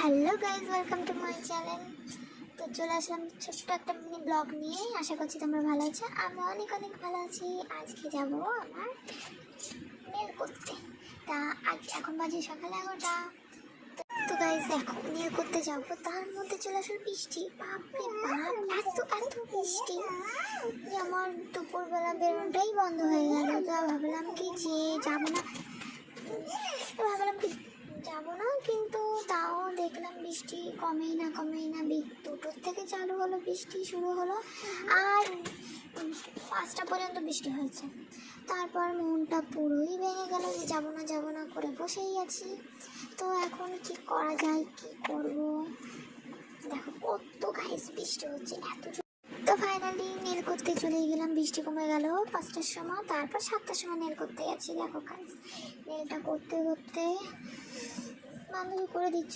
Hello guys, welcome to my channel. তো চলে আসলাম ছোট্ট একটা মিনি ব্লগ নিয়ে। আশা করছি তোমরা ভালো আছো। আমি অনেক অনেক ভালো আছি। আজকে যাব আমার নেল করতে। তা আজ এখন বাজে সকাল 11টা। তো গাইজ দেখো, নেল করতে যাবো, তার মধ্যে চলে আসলো বৃষ্টি। বাপরে বাপ, এত এত বৃষ্টি যে আমার দুপুরবেলা বেরোনোটাই বন্ধ হয়ে গেল। তো ভাবলাম কি যে যাবো না, যাবো না, কিন্তু তাও দেখলাম বৃষ্টি কমেই না 2টোর থেকে চালু হলো, বৃষ্টি শুরু হলো আর 5টা পর্যন্ত বৃষ্টি হয়েছে। তারপর মনটা পুরোই ভেঙে গেল যে যাবো না করে বসেই আছি। তো এখন কি করা যায়, কি করব? দেখো কত গাইস বৃষ্টি হচ্ছে, এত। তো ফাইনালি নেল করতে চলে গেলাম। বৃষ্টি কমে গেল 5টার সময়, তারপর 7টার সময় নেল করতে গেছি। দেখো গাইস, নেলটা করতে করতে বান্ধবী করে দিচ্ছে।